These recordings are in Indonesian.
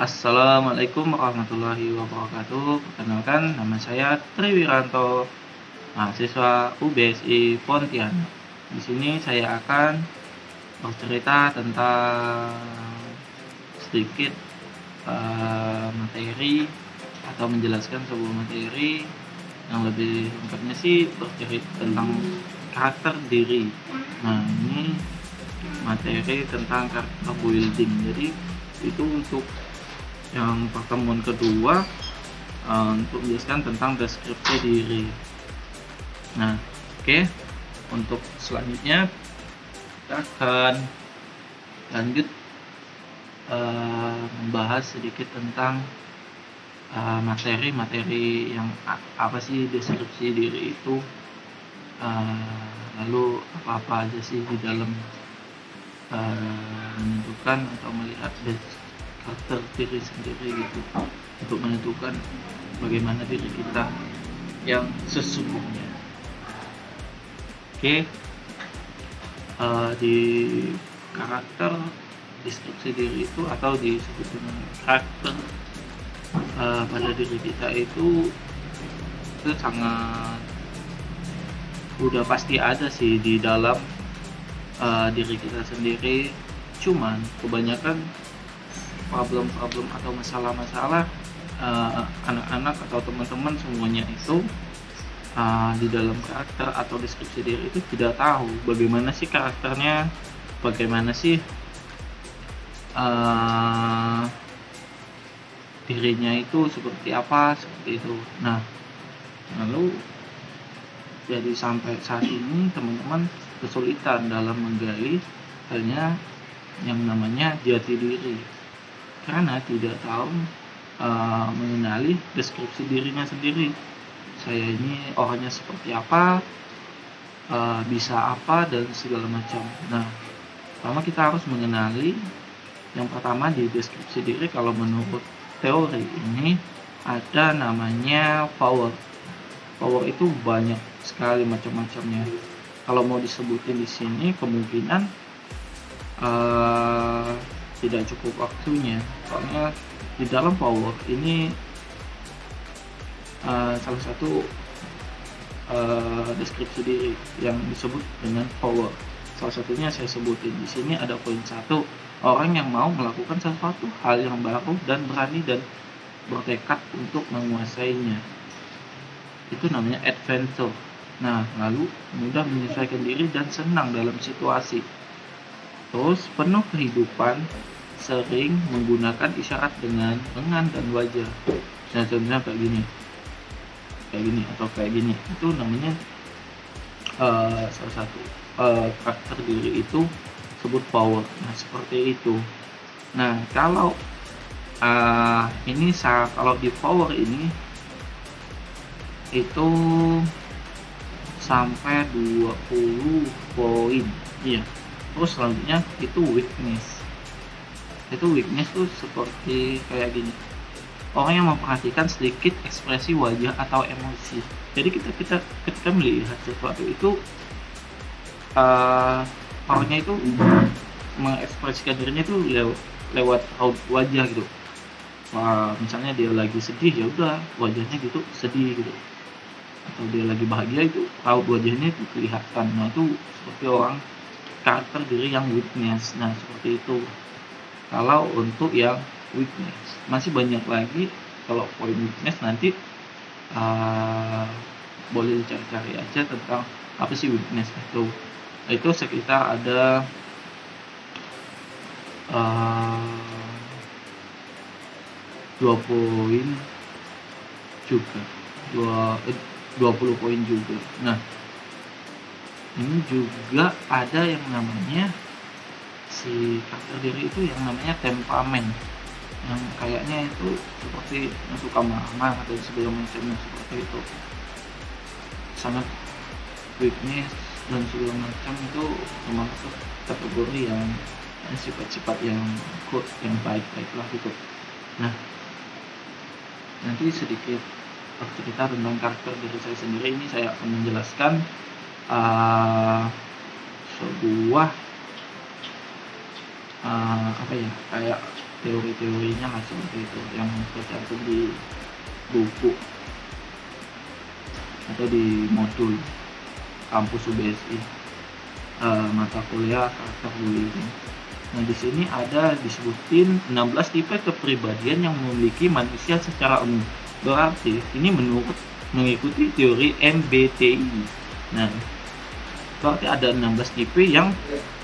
Assalamualaikum warahmatullahi wabarakatuh. Perkenalkan, nama saya Triwiranto, mahasiswa UBSI Pontianak. Di sini saya akan bercerita tentang sedikit materi atau menjelaskan sebuah materi yang lebih lengkapnya sih bercerita tentang karakter diri. Nah, ini materi tentang karakter building. Jadi itu untuk yang pertemuan kedua, untuk menjelaskan tentang deskripsi diri. Nah, oke. Untuk selanjutnya kita akan lanjut membahas sedikit tentang materi-materi yang apa sih deskripsi diri itu, lalu apa aja sih di dalam menentukan atau melihat karakter diri sendiri gitu, untuk menentukan bagaimana diri kita yang sesungguhnya. Oke. Di karakter deskripsi diri itu atau disebut dengan karakter pada diri kita itu sangat udah pasti ada sih di dalam diri kita sendiri. Cuman kebanyakan problem-problem atau masalah-masalah anak-anak atau teman-teman semuanya itu di dalam karakter atau deskripsi diri itu tidak tahu bagaimana sih karakternya, bagaimana sih dirinya itu seperti apa, seperti itu. Nah, lalu jadi sampai saat ini teman-teman kesulitan dalam menggali halnya yang namanya jati diri, karena tidak tahu mengenali deskripsi dirinya sendiri. Saya ini orangnya seperti apa, bisa apa, dan segala macam. Nah, pertama kita harus mengenali, yang pertama di deskripsi diri kalau menurut teori ini ada namanya power. Power itu banyak sekali macam-macamnya. Kalau mau disebutin di sini kemungkinan tidak cukup waktunya, soalnya di dalam power ini salah satu deskripsi diri yang disebut dengan power. Salah satunya saya sebutin di sini ada poin 1, orang yang mau melakukan sesuatu hal yang baru dan berani dan bertekad untuk menguasainya. Itu namanya adventure. Nah, lalu mudah menyesuaikan diri dan senang dalam situasi. Terus penuh kehidupan, sering menggunakan isyarat dengan lengan dan wajah. Nah, contohnya kayak gini atau kayak gini, itu namanya salah satu karakter diri itu sebut power. Nah, seperti itu. Nah, kalau kalau di power ini itu sampai 20 poin. Iya. Terus selanjutnya itu weakness. Itu weakness tuh seperti kayak gini. Orang yang memperhatikan sedikit ekspresi wajah atau emosi. Jadi ketika melihat sesuatu itu orangnya itu mengekspresikan dirinya itu lewat wajah gitu. Misalnya dia lagi sedih, ya udah wajahnya gitu sedih gitu. Atau dia lagi bahagia, itu raut wajahnya itu kelihatan. Nah, itu seperti orang karakter diri yang weakness. Nah, seperti itu kalau untuk yang weakness. Masih banyak lagi kalau poin weakness, nanti boleh dicari-cari aja tentang apa sih weakness itu. Itu sekitar ada 2 poin juga, 20 poin juga. Nah, ini juga ada yang namanya si karakter diri itu yang namanya temperamen, yang kayaknya itu seperti yang suka marah atau segala macamnya, seperti itu. Sangat weakness dan segala macam itu termasuk kategori yang sifat-sifat yang good, yang baik-baik lah gitu. Nah, nanti sedikit cerita tentang karakter diri saya sendiri. Ini saya akan menjelaskan sebuah kayak teori-teorinya lah seperti itu yang tercantum di buku atau di modul kampus UBSI, mata kuliah karakter bullying. Nah, di sini ada disebutin 16 tipe kepribadian yang memiliki manusia secara umum. Berarti ini mengikuti teori MBTI. Nah, berarti ada 16 tipe yang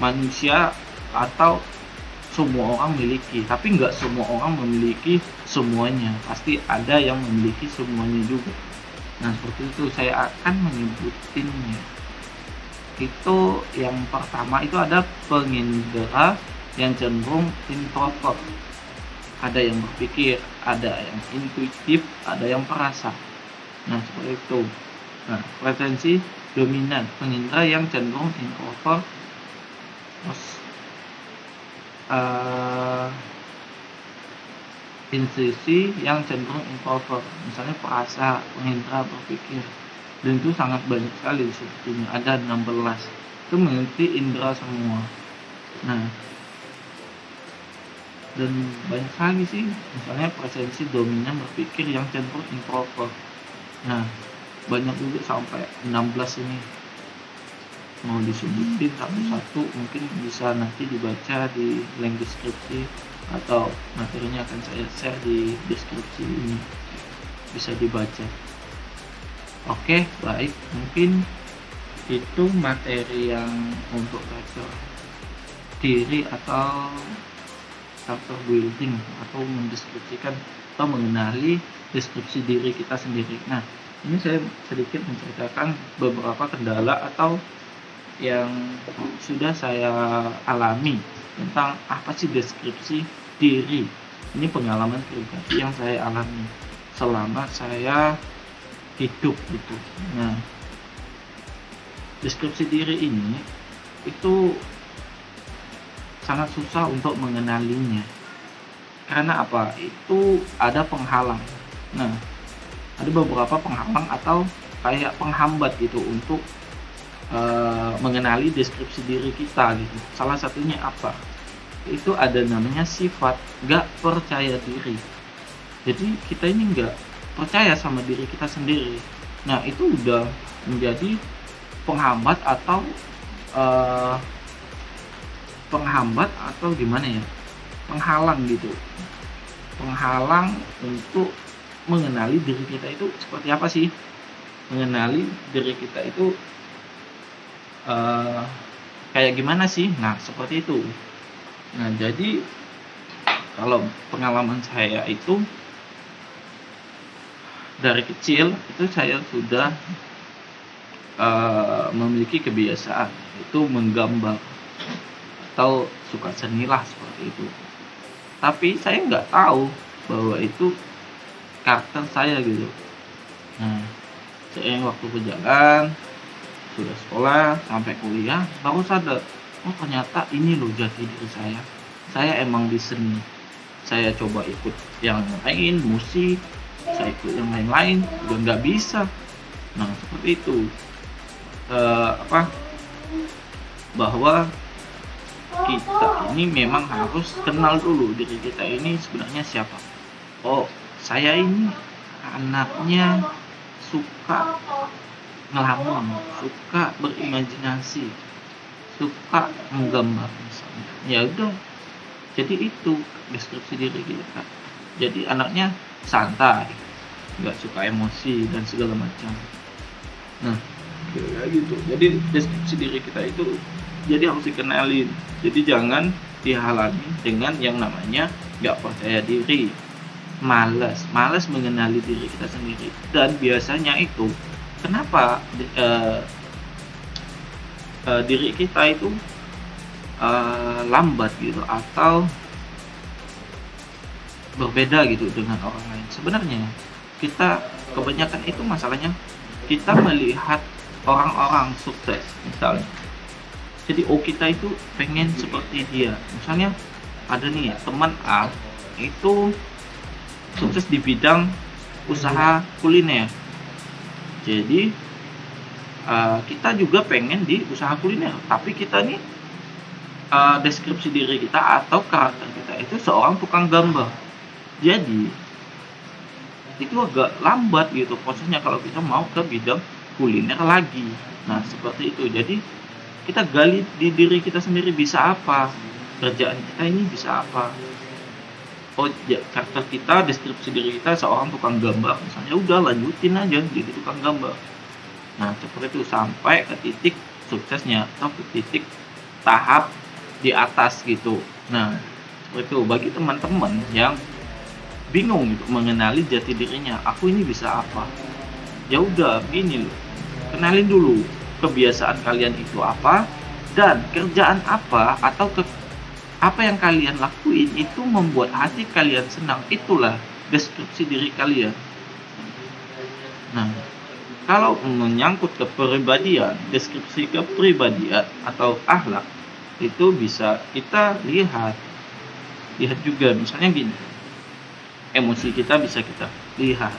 manusia atau semua orang miliki, tapi nggak semua orang memiliki semuanya. Pasti ada yang memiliki semuanya juga. Nah, seperti itu saya akan menyebutinnya. Itu yang pertama itu ada pengindra yang cenderung introvert, ada yang berpikir, ada yang intuitif, ada yang perasa. Nah, seperti itu. Nah, preferensi dominan pengindra yang cenderung introvert, terus intuisi yang cenderung introvert, misalnya perasa, pengindra, berpikir, dan itu sangat banyak sekali sebetulnya, ada 16. Itu mengikuti indera semua. Nah, dan banyak sekali sih, misalnya preferensi dominan berpikir yang cenderung introvert. Nah, banyak juga sampai 16 ini. Mau disebutin satu-satu mungkin bisa nanti dibaca di link deskripsi atau materinya akan saya share di deskripsi ini, bisa dibaca. Oke, baik, mungkin itu materi yang untuk karakter diri atau karakter building, atau mendeskripsikan atau mengenali deskripsi diri kita sendiri. Nah, ini saya sedikit menceritakan beberapa kendala atau yang sudah saya alami tentang apa sih deskripsi diri. Ini pengalaman pribadi yang saya alami selama saya hidup gitu. Nah, deskripsi diri ini itu sangat susah untuk mengenalinya. Karena apa? Itu ada penghalang. Nah, ada beberapa penghalang atau kayak penghambat gitu untuk mengenali deskripsi diri kita gitu. Salah satunya apa? Itu ada namanya sifat gak percaya diri. Jadi kita ini gak percaya sama diri kita sendiri. Nah, itu udah menjadi penghambat atau gimana ya, penghalang gitu, penghalang untuk mengenali diri kita itu seperti apa sih, mengenali diri kita itu kayak gimana sih. Nah, seperti itu. Nah, jadi kalau pengalaman saya itu dari kecil itu saya sudah memiliki kebiasaan itu menggambar atau suka seni lah seperti itu. Tapi saya nggak tahu bahwa itu karakter saya gitu. Nah, saya waktu berjalan sudah sekolah sampai kuliah baru sadar, oh ternyata ini loh jati diri saya. Saya emang di seni. Saya coba ikut yang lain, musik, saya ikut yang lain-lain juga nggak bisa. Nah, seperti itu. Bahwa kita ini memang harus kenal dulu diri kita ini sebenarnya siapa. Oh, saya ini anaknya suka ngelamun, suka berimajinasi, suka menggambar misalnya. Ya udah, jadi itu deskripsi diri kita. Jadi anaknya santai, nggak suka emosi dan segala macam. Nah, kayak gitu. Jadi deskripsi diri kita itu jadi harus dikenalin. Jadi jangan dihalangi dengan yang namanya nggak percaya diri, malas mengenali diri kita sendiri. Dan biasanya itu kenapa diri kita itu lambat gitu atau berbeda gitu dengan orang lain. Sebenarnya kita kebanyakan itu masalahnya kita melihat orang-orang sukses misalnya. Jadi kita itu pengen seperti dia. Misalnya ada nih teman A itu sukses di bidang usaha kuliner. Jadi kita juga pengen di usaha kuliner, tapi kita nih deskripsi diri kita atau karakter kita itu seorang tukang gambar. Jadi itu agak lambat gitu prosesnya kalau kita mau ke bidang kuliner lagi. Nah seperti itu. Jadi kita gali di diri kita sendiri, bisa apa, kerjaan kita ini bisa apa. Oh ya, karakter kita, deskripsi diri kita seorang tukang gambar misalnya, udah lanjutin aja jadi tukang gambar. Nah seperti itu sampai ke titik suksesnya atau ke titik tahap di atas gitu. Nah seperti itu bagi teman-teman yang bingung gitu mengenali jati dirinya, aku ini bisa apa. Ya udah gini loh, kenalin dulu kebiasaan kalian itu apa, dan kerjaan apa atau apa yang kalian lakuin itu membuat hati kalian senang. Itulah deskripsi diri kalian. Nah kalau menyangkut kepribadian, deskripsi kepribadian atau akhlak itu bisa kita lihat juga, misalnya gini, emosi kita bisa kita lihat,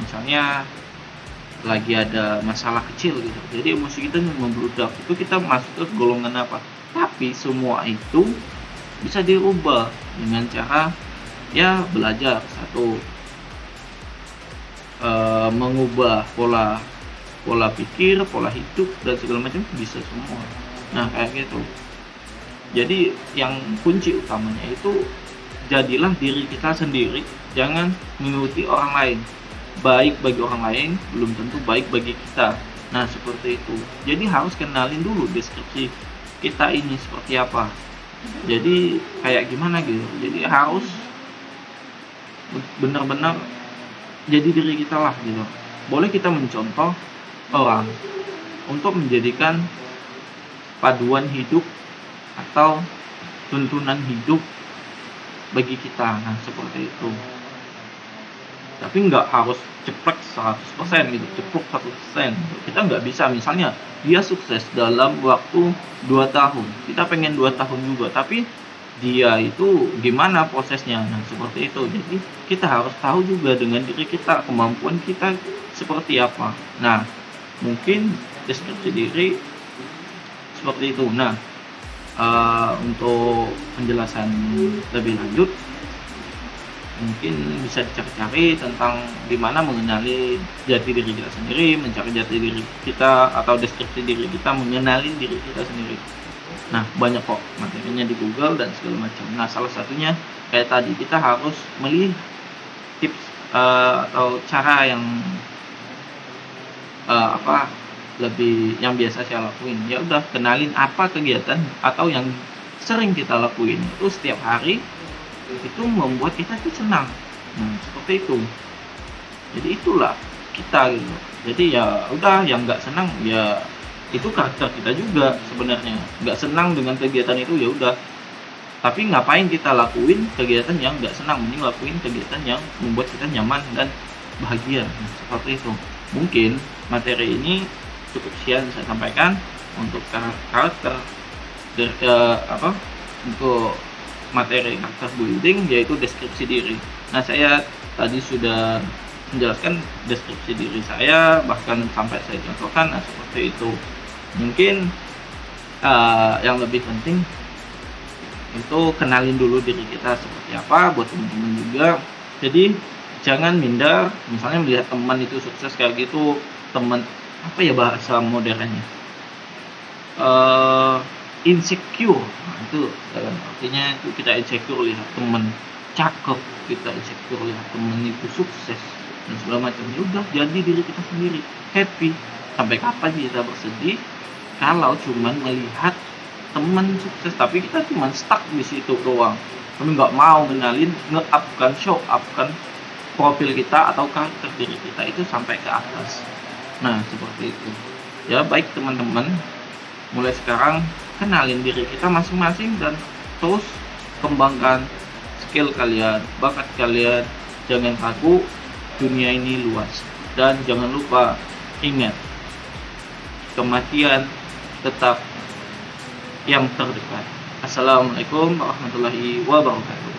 misalnya lagi ada masalah kecil gitu, jadi emosi kita membludak, itu kita masuk ke golongan apa. Tapi semua itu bisa dirubah dengan cara ya belajar satu, mengubah pola pikir, pola hidup dan segala macam, bisa semua. Nah kayak gitu. Jadi yang kunci utamanya itu jadilah diri kita sendiri, jangan mengikuti orang lain. Baik bagi orang lain belum tentu baik bagi kita. Nah seperti itu. Jadi harus kenalin dulu deskripsi kita ini seperti apa. Jadi kayak gimana gitu. Jadi harus benar-benar jadi diri kita lah gitu. Boleh kita mencontoh orang untuk menjadikan paduan hidup atau tuntunan hidup bagi kita. Nah seperti itu. Tapi nggak harus ceplek 100% gitu, ceplok 100%. Kita nggak bisa, misalnya dia sukses dalam waktu 2 tahun, kita pengen 2 tahun juga, tapi dia itu gimana prosesnya. Nah seperti itu. Jadi kita harus tahu juga dengan diri kita, kemampuan kita seperti apa. Nah mungkin deskripsi diri seperti itu. Nah untuk penjelasan lebih lanjut mungkin bisa dicari-cari tentang dimana mengenali jati diri kita sendiri, mencari jati diri kita atau deskripsi diri kita, mengenali diri kita sendiri. Nah banyak kok materinya di Google dan segala macam. Nah salah satunya kayak tadi, kita harus melihat tips atau cara yang lebih yang biasa saya lakuin. Ya udah, kenalin apa kegiatan atau yang sering kita lakuin itu setiap hari, itu membuat kita tuh senang. Nah seperti itu. Jadi itulah kita gitu. Jadi ya udah, yang nggak senang ya itu karakter kita juga sebenarnya. Nggak senang dengan kegiatan itu ya udah, tapi ngapain kita lakuin kegiatan yang nggak senang, mending lakuin kegiatan yang membuat kita nyaman dan bahagia. Nah, seperti itu. Mungkin materi ini cukup sekian saya sampaikan untuk karakter untuk materi karakter building, yaitu deskripsi diri. Nah saya tadi sudah menjelaskan deskripsi diri saya, bahkan sampai saya contohkan. Nah seperti itu. Mungkin yang lebih penting itu kenalin dulu diri kita seperti apa buat teman-teman juga. Jadi jangan minder, misalnya melihat teman itu sukses kayak gitu, teman apa ya bahasa modernnya, insecure. Nah, itu artinya itu kita insecure lihat teman cakep, kita insecure lihat teman itu sukses dan segala macam. Ya udah, jadi diri kita sendiri, happy. Sampai kapan kita bersedih kalau cuman melihat teman sukses tapi kita cuman stuck di situ doang, kami nggak mau kenalin, nge-upkan, show upkan profil kita atau karakter diri kita itu sampai ke atas. Nah seperti itu ya. Baik teman-teman, mulai sekarang kenalin diri kita masing-masing dan terus kembangkan skill kalian, bakat kalian. Jangan ragu, dunia ini luas. Dan jangan lupa, ingat, kematian tetap yang terdekat. Assalamualaikum warahmatullahi wabarakatuh.